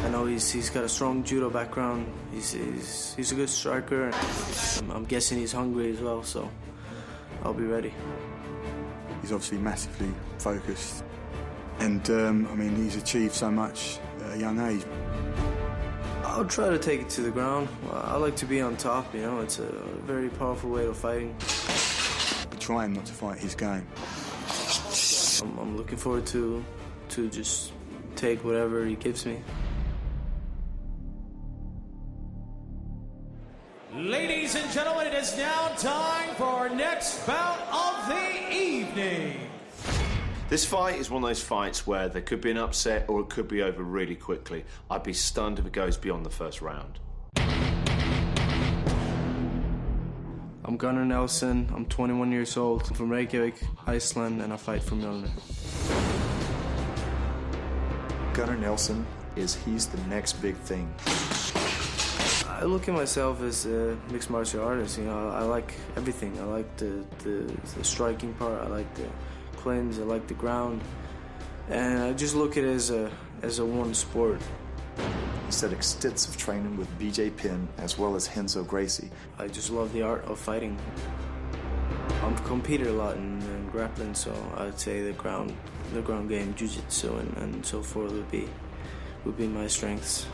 I know he's got a strong judo background. He's a good striker. I'm guessing he's hungry as well, so I'll be ready. He's obviously massively focused, and I mean, he's achieved so much at a young age. I'll try to take it to the ground. I like to be on top, you know, it's a very powerful way of fighting. But trying not to fight his game. I'm looking forward to just take whatever he gives me. Ladies and gentlemen, it is now time for our next bout of the evening. This fight is one of those fights where there could be an upset or it could be over really quickly. I'd be stunned if it goes beyond the first round. I'm Gunnar Nelson, I'm 21 years old. I'm from Reykjavik, Iceland, and I fight for Mjölnir. Gunnar Nelson he's the next big thing. I look at myself as a mixed martial artist, you know, I like everything. I like the striking part, I like the cleanse, I like the ground. And I just look at it as a one sport. He's had extensive training with BJ Penn as well as Renzo Gracie. I just love the art of fighting. I've competed a lot in grappling, so I'd say the ground game, Jitsu and so forth would be my strengths.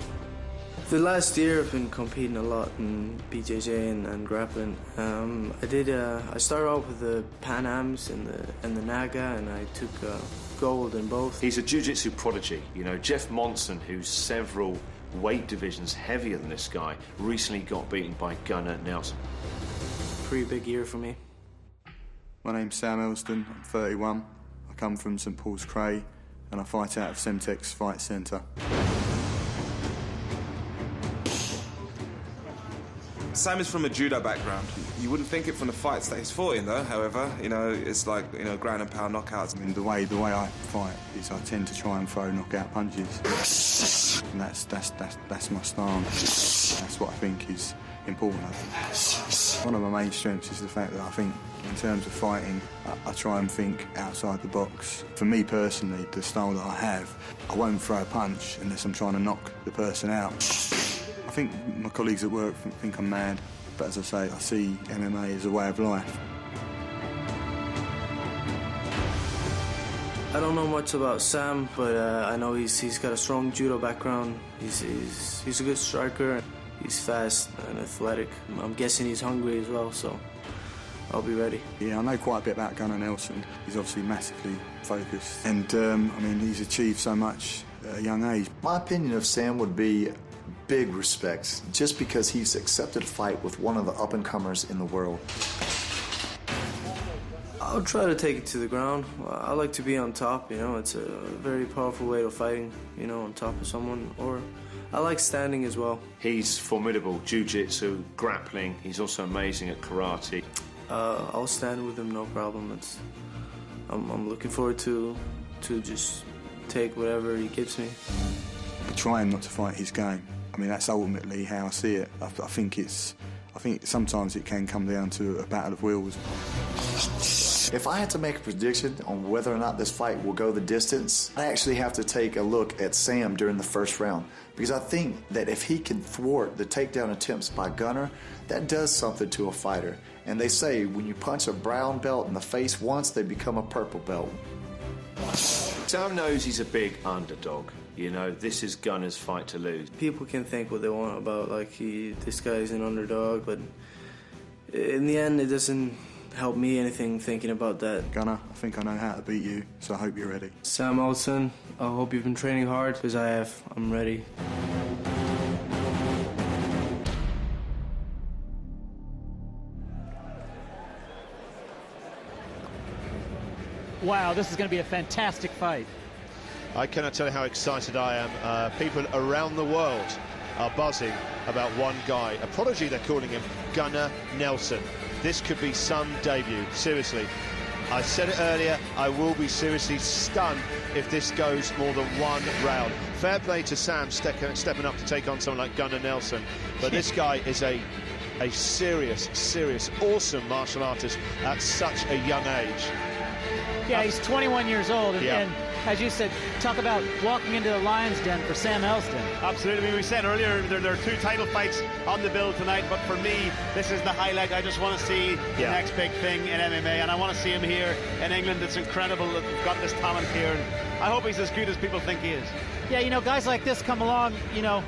The last year I've been competing a lot in BJJ and grappling. I started off with the Pan Ams and the Naga, and I took gold in both. He's a jiu-jitsu prodigy. You know, Jeff Monson, who's several weight divisions heavier than this guy, recently got beaten by Gunnar Nelson. Pretty big year for me. My name's Sam Elsdon, I'm 31. I come from St Paul's Cray, and I fight out of Semtex Fight Centre. Sam is from a judo background. You wouldn't think it from the fights that he's fought in, though. However, you know, it's like, you know, ground and pound knockouts. I mean, the way I fight is I tend to try and throw knockout punches, and that's my stance. That's what I think is important. One of my main strengths is the fact that I think, in terms of fighting, I try and think outside the box. For me personally, the style that I have, I won't throw a punch unless I'm trying to knock the person out. I think my colleagues at work think I'm mad, but as I say, I see MMA as a way of life. I don't know much about Sam, but I know he's got a strong judo background. He's a good striker. He's fast and athletic. I'm guessing he's hungry as well, so I'll be ready. Yeah, I know quite a bit about Gunnar Nelson. He's obviously massively focused, and I mean, he's achieved so much at a young age. My opinion of Sam would be big respect, just because he's accepted a fight with one of the up-and-comers in the world. I'll try to take it to the ground. I like to be on top, you know, it's a very powerful way of fighting, you know, on top of someone, or I like standing as well. He's formidable, jiu-jitsu, grappling, he's also amazing at karate. I'll stand with him, no problem. I'm looking forward to just take whatever he gives me. But trying not to fight his game. I mean, that's ultimately how I see it. I think sometimes it can come down to a battle of wills. If I had to make a prediction on whether or not this fight will go the distance, I actually have to take a look at Sam during the first round, because I think that if he can thwart the takedown attempts by Gunnar, that does something to a fighter. And they say when you punch a brown belt in the face once, they become a purple belt. Sam knows he's a big underdog. You know, this is Gunnar's fight to lose. People can think what they want about, like, this guy's an underdog, but in the end, it doesn't help me anything thinking about that. Gunnar, I think I know how to beat you, so I hope you're ready. Sam Olsen, I hope you've been training hard, because I have. I'm ready. Wow, this is going to be a fantastic fight. I cannot tell you how excited I am. People around the world are buzzing about one guy, a prodigy they're calling him, Gunnar Nelson. This could be some debut, seriously. I said it earlier, I will be seriously stunned if this goes more than one round. Fair play to Sam stepping up to take on someone like Gunnar Nelson, but this guy is a serious, awesome martial artist at such a young age. Yeah, he's 21 years old, and as you said, talk about walking into the lion's den for Sam Elsdon. Absolutely. I mean, we said earlier there are 2 title fights on the bill tonight, but for me, this is the highlight. I just want to see the next big thing in MMA, and I want to see him here in England. It's incredible that we've got this talent here, and I hope he's as good as people think he is. Yeah, you know, guys like this come along, you know,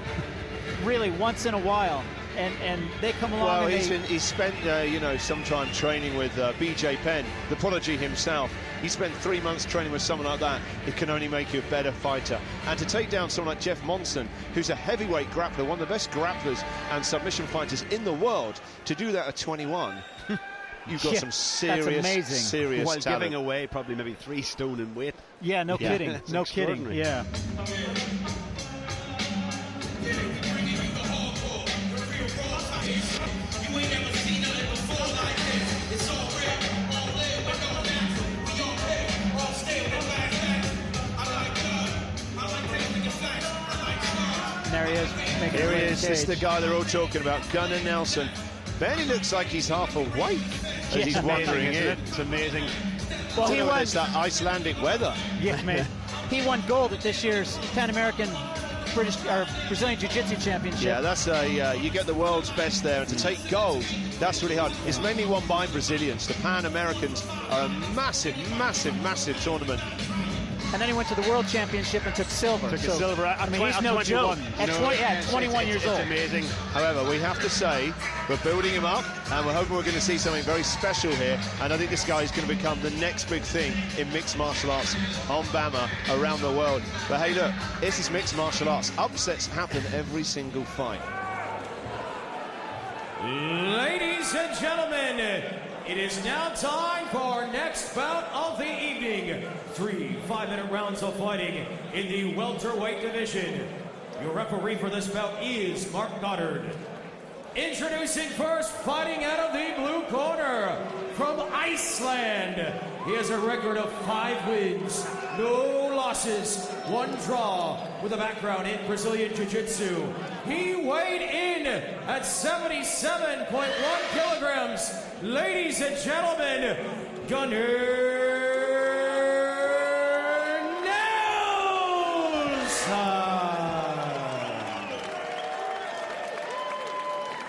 really once in a while. And they come along. Well, and he's spent, you know, some time training with BJ Penn, the prodigy himself. He spent 3 months training with someone like that. It can only make you a better fighter. And to take down someone like Jeff Monson, who's a heavyweight grappler, one of the best grapplers and submission fighters in the world, to do that at 21, you've got some serious While talent. giving away probably maybe 3 stone in weight. Yeah, no kidding. No kidding. Yeah. There he is. Here he is. This is the guy they're all talking about, Gunnar Nelson. Barely looks like he's half awake as he's wandering in. It's amazing. Well, he won. It's that Icelandic weather. Yeah, man. He won gold at this year's Pan American Brazilian Jiu-Jitsu Championship. Yeah, that's you get the world's best there, and to take gold, that's really hard. It's mainly won by Brazilians. The Pan Americans are a massive, massive, massive tournament. And then he went to the World Championship and took silver. Took a silver. I mean, he's no joke. At 21 years old. It's amazing. However, we have to say, we're building him up, and we're hoping we're going to see something very special here. And I think this guy is going to become the next big thing in mixed martial arts on BAMMA around the world. But hey, look, this is mixed martial arts. Upsets happen every single fight. Ladies and gentlemen, it is now time for our next bout of the evening. 3 5-minute rounds of fighting in the welterweight division. Your referee for this bout is Mark Goddard. Introducing first, fighting out of the blue corner, from Iceland. He has a record of 5 wins, no losses, 1 draw, with a background in Brazilian Jiu-Jitsu. He weighed in at 77.1 kilograms. Ladies and gentlemen, Gunnar Nelson.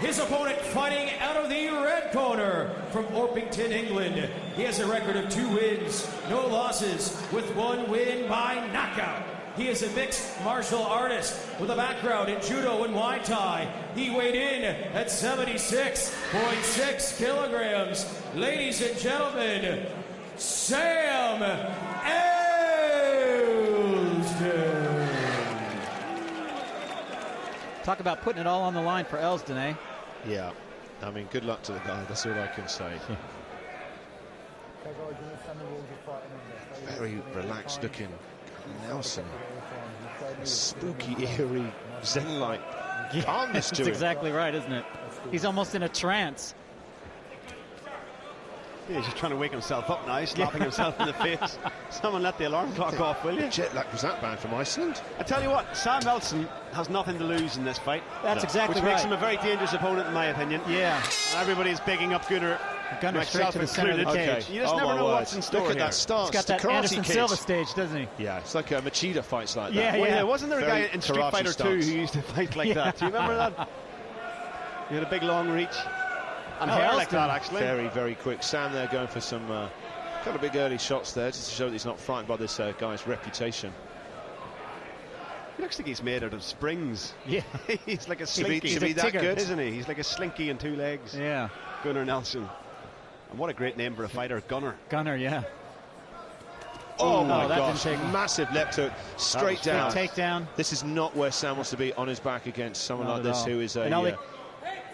His opponent fighting out of the red corner, from Orpington, England. He has a record of 2 wins, no losses, with 1 win by knockout. He is a mixed martial artist with a background in judo and Muay Thai. He weighed in at 76.6 kilograms. Ladies and gentlemen, Sam Elsdon. Talk about putting it all on the line for Elsdon, eh? Yeah, I mean, good luck to the guy, that's all I can say. Very relaxed looking Nelson. Spooky, eerie, zen-like calmness to That's him. exactly right, isn't it? He's almost in a trance. Yeah, he's just trying to wake himself up now, slapping himself in the face. Someone let the alarm clock off, will you? Jet lag was that bad from Iceland? I tell you what, Sam Elsdon has nothing to lose in this fight. That's exactly which right. makes him a very dangerous opponent, in my opinion. Yeah. And everybody's bigging up Gunnar. Gunnar straight to the center of the cage. You just never know what's in store. Look at here. that stance. He's got that Karate Anderson Kid. Silva stage, doesn't he? Yeah, it's like Machida fights like that. Yeah, Well, yeah. wasn't there a guy Very in Street karate Fighter 2 stance. who used to fight like that? Do you remember that? He had a big long reach. And Oh, hair like Elsdon. that, actually. Very, very quick. Sam there going for some kind of big early shots there, just to show that he's not frightened by this guy's reputation. He looks like he's made out of springs. Yeah. He's like a To be slinky, that good? isn't he? He's like a slinky in 2 legs. Yeah. Gunnar Nelson. And what a great name for a fighter, Gunnar. Gunnar, yeah. Oh my that gosh, didn't take- massive left hook, straight down. Big takedown. This is not where Sam wants to be, on his back against someone Not like at this all. who is a... And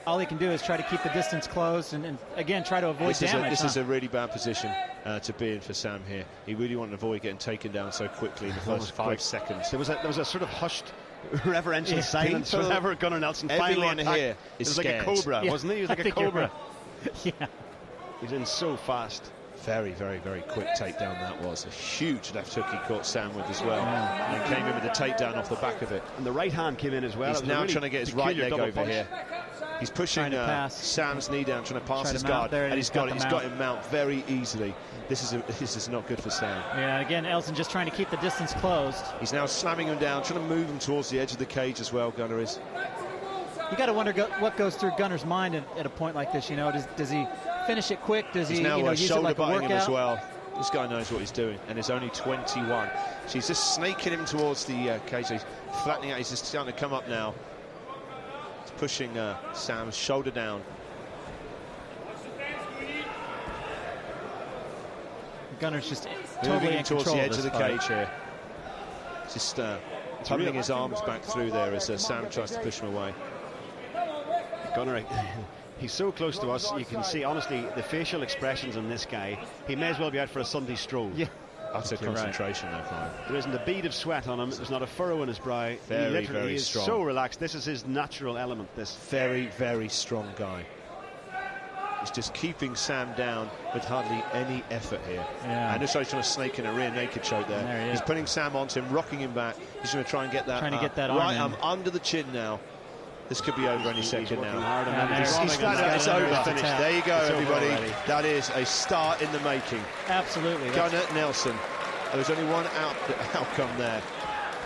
all he can do is try to keep the distance closed and again, try to avoid damage. This is a really bad position to be in for Sam here. He really wanted to avoid getting taken down so quickly in the first 5 seconds. There was a sort of hushed, reverential silence people- whenever Gunnar Nelson finally everyone attacked. here It is was like a scared. cobra, Yeah, wasn't he? He was I like a think you're cobra. right. Yeah. He's in so fast. Very, very, very quick takedown that was. A huge left hook he caught Sam with as well. And then came in with the takedown off the back of it. And the right hand came in as well. He's now really trying to get his right leg over punch here. He's pushing Sam's knee down, trying to pass his guard, there, and he's got him mount very easily. This is not good for Sam. Yeah, again, Elsdon just trying to keep the distance closed. He's now slamming him down, trying to move him towards the edge of the cage as well, Gunnar is. You got to wonder what goes through Gunnar's mind at a point like this. You know, does he finish it quick? Does he now use it like a workout? him as well. This guy knows what he's doing, and is only 21. She's just snaking him towards the cage. He's flattening out. He's just starting to come up now. He's pushing Sam's shoulder down. Gunnar's just totally in towards control the edge of the fight. cage here. Just pulling his arms back through there as Sam tries to push him away. Gunnar, he's so close to us. You can see, honestly, the facial expressions on this guy. He may as well be out for a Sunday stroll. Yeah. Utter concentration there for him. There isn't a bead of sweat on him. There's not a furrow in his brow. Very, very strong. He's so relaxed. This is his natural element. This very, very strong guy. He's just keeping Sam down with hardly any effort here. Yeah. And also he's trying to snake in a rear naked choke there. There he He's is. putting Sam onto him, rocking him back. He's going to try and get that, right arm under the chin now. This could be over any second now. He's flat out. It's over. There you go, everybody. That is a start in the making. Absolutely. Gunnar Nelson. There's only one outcome there.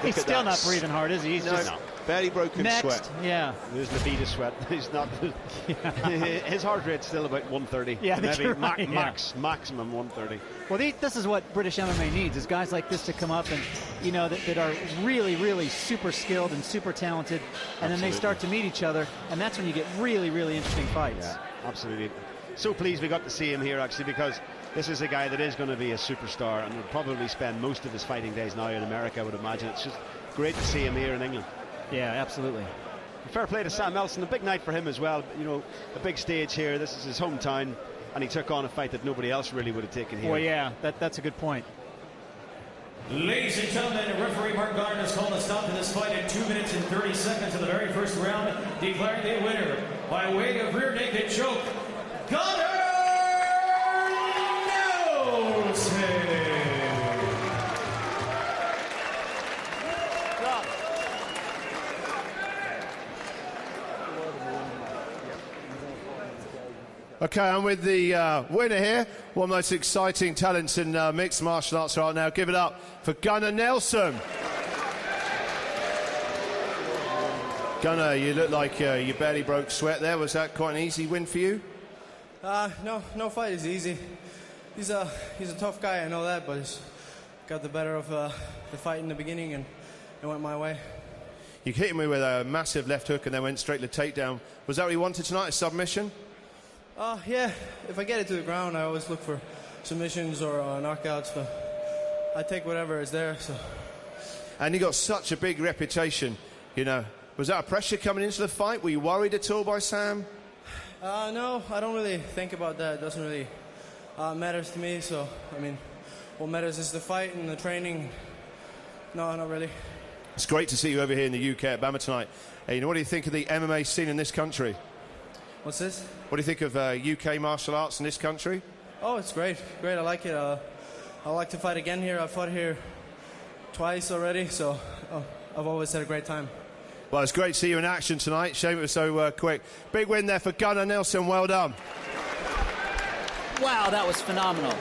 He's still not breathing hard, is he? He's just barely broken sweat. Yeah. There's the bead of sweat. He's not. His heart rate's still about 130. Yeah, maybe right, maximum 130. Well, this is what British MMA needs: is guys like this to come up and, you know, that are really, really super skilled and super talented, and then they start to meet each other, and that's when you get really, really interesting fights. Yeah, absolutely. So pleased we got to see him here, actually, because this is a guy that is going to be a superstar and will probably spend most of his fighting days now in America, I would imagine. It's just great to see him here in England. Yeah, absolutely. Fair play to Sam Elsdon. A big night for him as well. You know, a big stage here. This is his hometown, and he took on a fight that nobody else really would have taken here. Well, yeah, that's a good point. Ladies and gentlemen, referee Mark Gunnar has called a stop to this fight at 2 minutes and 30 seconds of the very first round, declaring the winner by way of rear naked choke, Gunnar Nelson. Okay, I'm with the winner here. One of the most exciting talents in mixed martial arts right now. Give it up for Gunnar Nelson. Gunnar, you look like you barely broke sweat there. Was that quite an easy win for you? No fight is easy. He's a tough guy, I know that, but he's got the better of the fight in the beginning, and it went my way. You hit him with a massive left hook and then went straight to the takedown. Was that what you wanted tonight, a submission? Yeah, if I get it to the ground, I always look for submissions or knockouts, but I take whatever is there. So. And you got such a big reputation, you know. Was that a pressure coming into the fight? Were you worried at all by Sam? No, I don't really think about that. It doesn't really matters to me. So, I mean, what matters is the fight and the training. No, not really. It's great to see you over here in the UK at BAMMA tonight. Hey, you know, what do you think of the MMA scene in this country? What's this? What do you think of UK martial arts in this country? Oh, it's great. Great, I like it. I like to fight again here. I've fought here twice already, so I've always had a great time. Well, it's great to see you in action tonight. Shame it was so quick. Big win there for Gunnar Nelson. Well done. Wow, that was phenomenal.